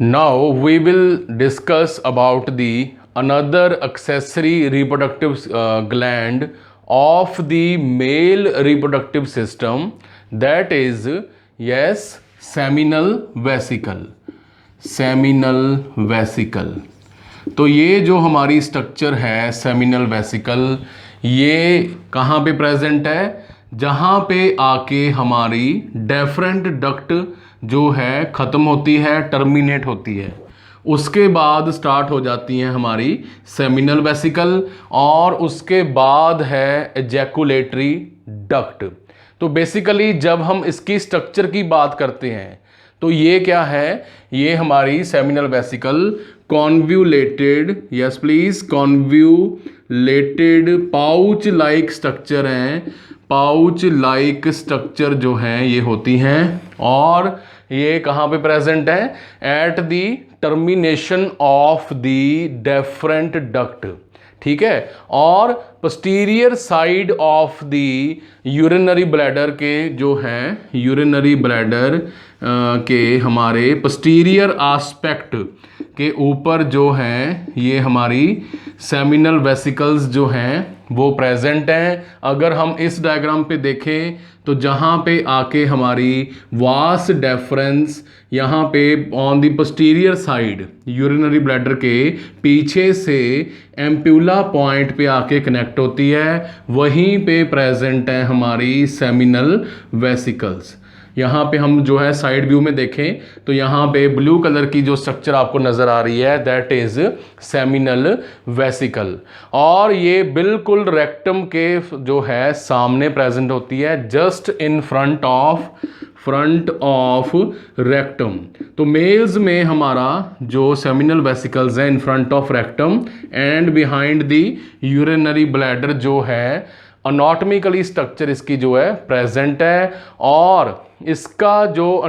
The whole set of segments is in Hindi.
Now we will discuss about the another accessory reproductive gland of the male reproductive system, that is, yes, seminal vesicle. Seminal vesicle. तो ये जो हमारी स्ट्रक्चर है सेमिनल वेसिकल, ये कहाँ पे प्रेजेंट है? जहाँ पे आके हमारी डेफरेंट डक्ट जो है ख़त्म होती है, टर्मिनेट होती है, उसके बाद स्टार्ट हो जाती हैं हमारी सेमिनल वेसिकल, और उसके बाद है एजैकुलेटरी डक्ट। तो बेसिकली जब हम इसकी स्ट्रक्चर की बात करते हैं तो ये क्या है? ये हमारी seminal vesicle convoluted, yes please, convoluted pouch like structure हैं। पाउच लाइक स्ट्रक्चर जो हैं ये होती हैं, और ये कहाँ पे प्रेजेंट है? At the termination of the deferent duct, ठीक है। और posterior side of the urinary bladder के जो हैं, यूरिनरी ब्लैडर के हमारे पोस्टीरियर आस्पेक्ट के ऊपर जो हैं ये हमारी सेमिनल वेसिकल्स जो हैं वो प्रेजेंट हैं। अगर हम इस डायग्राम पे देखें तो जहाँ पे आके हमारी वास डेफरेंस यहाँ पे on the posterior side urinary bladder के पीछे से एम्प्यूला पॉइंट पे आके कनेक्ट होती है, वहीं पे प्रेजेंट है हमारी सेमिनल वेसिकल्स। यहाँ पे हम जो है साइड व्यू में देखें तो यहाँ पे ब्लू कलर की जो स्ट्रक्चर आपको नज़र आ रही है दैट इज़ सेमिनल वेसिकल, और ये बिल्कुल रेक्टम के जो है सामने प्रेजेंट होती है, just in front of rectum. तो मेल्स में हमारा जो सेमिनल वेसिकल्स हैं in front of rectum and behind the urinary bladder जो है, अनाटॉमिकली स्ट्रक्चर इसकी जो है प्रेजेंट है। और इसका जो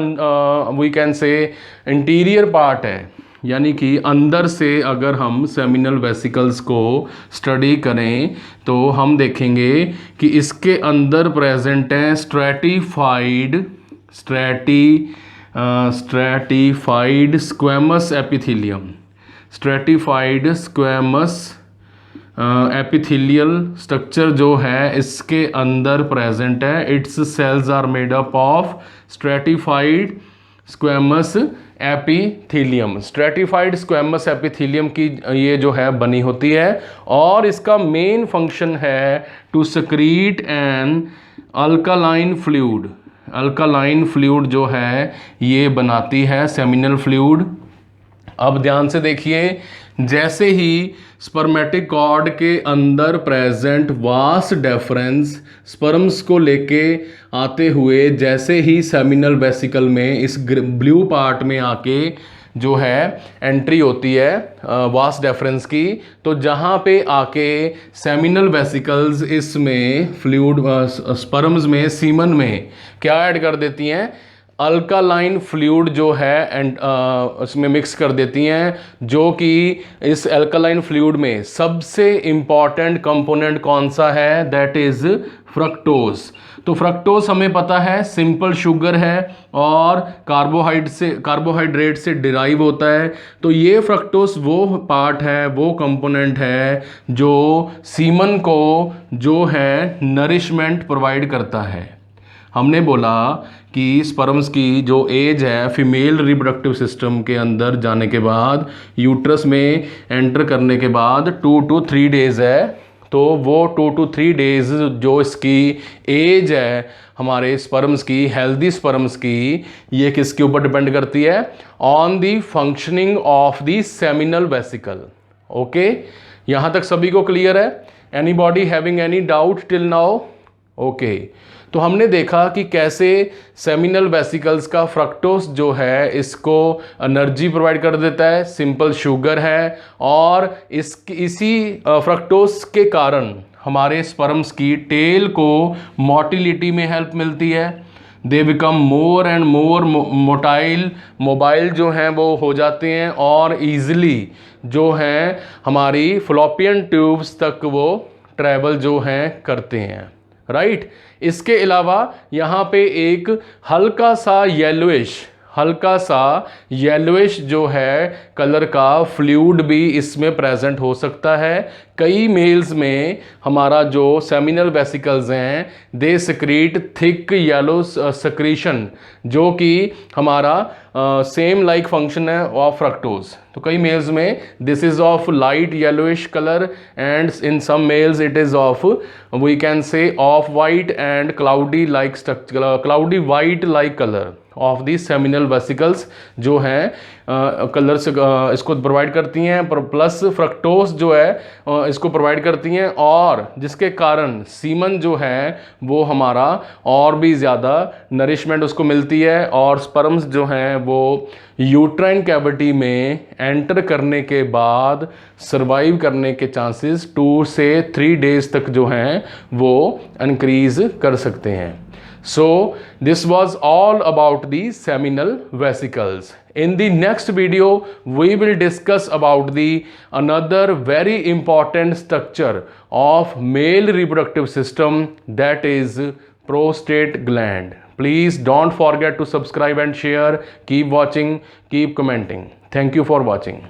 we can say interior part है, यानी कि अंदर से अगर हम सेमिनल वेसिकल्स को स्टडी करें तो हम देखेंगे कि इसके अंदर प्रेजेंट है stratified squamous epithelium, stratified squamous epithelial structure जो है इसके अंदर प्रेजेंट है। Its cells are made up of stratified squamous epithelium. Stratified squamous epithelium की ये जो है बनी होती है, और इसका मेन फंक्शन है to secrete an alkaline fluid. Alkaline fluid जो है ये बनाती है सेमिनल फ्लूइड। अब ध्यान से देखिए, जैसे ही स्पर्मेटिक कॉर्ड के अंदर प्रेजेंट वास डेफरेंस स्पर्म्स को लेके आते हुए जैसे ही सेमिनल वेसिकल में इस ब्लू पार्ट में आके जो है एंट्री होती है वास डेफरेंस की, तो जहाँ पे आके सेमिनल वेसिकल्स इसमें फ्लूइड स्पर्म्स में सीमन में क्या ऐड कर देती हैं? अल्कालाइन फ्लूइड जो है एंड उसमें मिक्स कर देती हैं, जो कि इस अल्कालाइन फ्लूइड में सबसे इम्पॉर्टेंट कंपोनेंट कौन सा है? That is fructose. तो फ्रक्टोज हमें पता है सिंपल शुगर है और कार्बोहाइड्रेट से डिराइव होता है। तो ये फ्रक्टोज वो पार्ट है, वो कंपोनेंट है जो सीमन को जो है नरिशमेंट प्रोवाइड करता है। हमने बोला कि स्पर्म्स की जो एज है फीमेल रिप्रोडक्टिव सिस्टम के अंदर जाने के बाद, यूट्रस में एंटर करने के बाद 2 to 3 डेज़ है। तो वो 2 to 3 डेज़ जो इसकी एज है हमारे स्पर्म्स की, हेल्दी स्पर्म्स की, ये किसके ऊपर डिपेंड करती है? On the functioning of the seminal vesicle. Okay, यहाँ तक सभी को क्लियर है? Anybody having any doubt till now? Okay, तो हमने देखा कि कैसे सेमिनल वेसिकल्स का फ्रक्टोज जो है इसको एनर्जी प्रोवाइड कर देता है, सिंपल शुगर है, और इसी फ्रक्टोज के कारण हमारे स्पर्म्स की टेल को मोटिलिटी में हेल्प मिलती है। They become more and more mobile जो हैं वो हो जाते हैं, और ईजिली जो हैं हमारी फ्लोपियन ट्यूब्स तक वो ट्रैवल जो हैं करते हैं, राइट। इसके अलावा यहाँ पे एक हल्का सा येलोइश हल्का सा येलोइश जो है कलर का फ्लूइड भी इसमें प्रेजेंट हो सकता है। कई मेल्स में हमारा जो सेमिनल वेसिकल्स हैं they secrete thick yellow secretion, जो कि हमारा सेम लाइक फंक्शन है ऑफ फ्रक्टोज। तो कई मेल्स में this is of light yellowish colour and in some males it is of we can say of white and cloudy like cloudy white like colour of the seminal vesicles जो हैं कलर से इसको प्रोवाइड करती हैं, प्लस फ्रक्टोज जो है इसको प्रोवाइड करती हैं, और जिसके कारण सीमन जो है वो हमारा और भी ज़्यादा नरिशमेंट उसको मिलती है, और स्पर्म्स जो हैं वो यूट्राइन कैविटी में एंटर करने के बाद सर्वाइव करने के चांसेस 2 से 3 डेज तक जो हैं वो इंक्रीज कर सकते हैं। So this was all about the seminal vesicles. In the next video we will discuss about the another very important structure of male reproductive system, that is prostate gland. Please don't forget to subscribe and share. Keep watching, keep commenting. Thank you for watching.